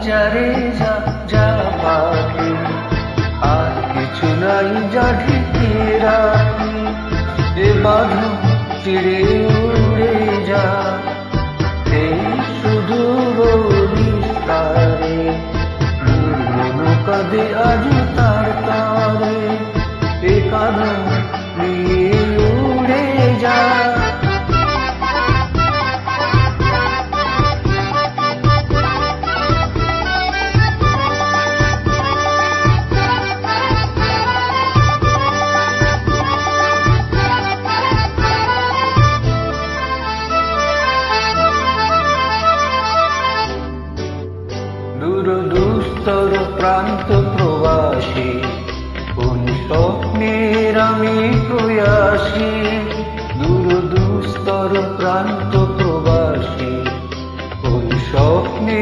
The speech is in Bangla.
যারে যা যা পাখি, আর কিছু নাই যা ঢেকে রাখি। এ বাঁধন চিড়ে উড়ে যা, এই শুধু বিস্তারে কাঁদে আজ তার তারে। এ কাঁদন নিয়ে উড়ে যা। দূর দুস্তর প্রান্ত প্রবাসী, কোন স্বপ্নের আমি প্রয়াসী। দূর দুস্তর প্রান্ত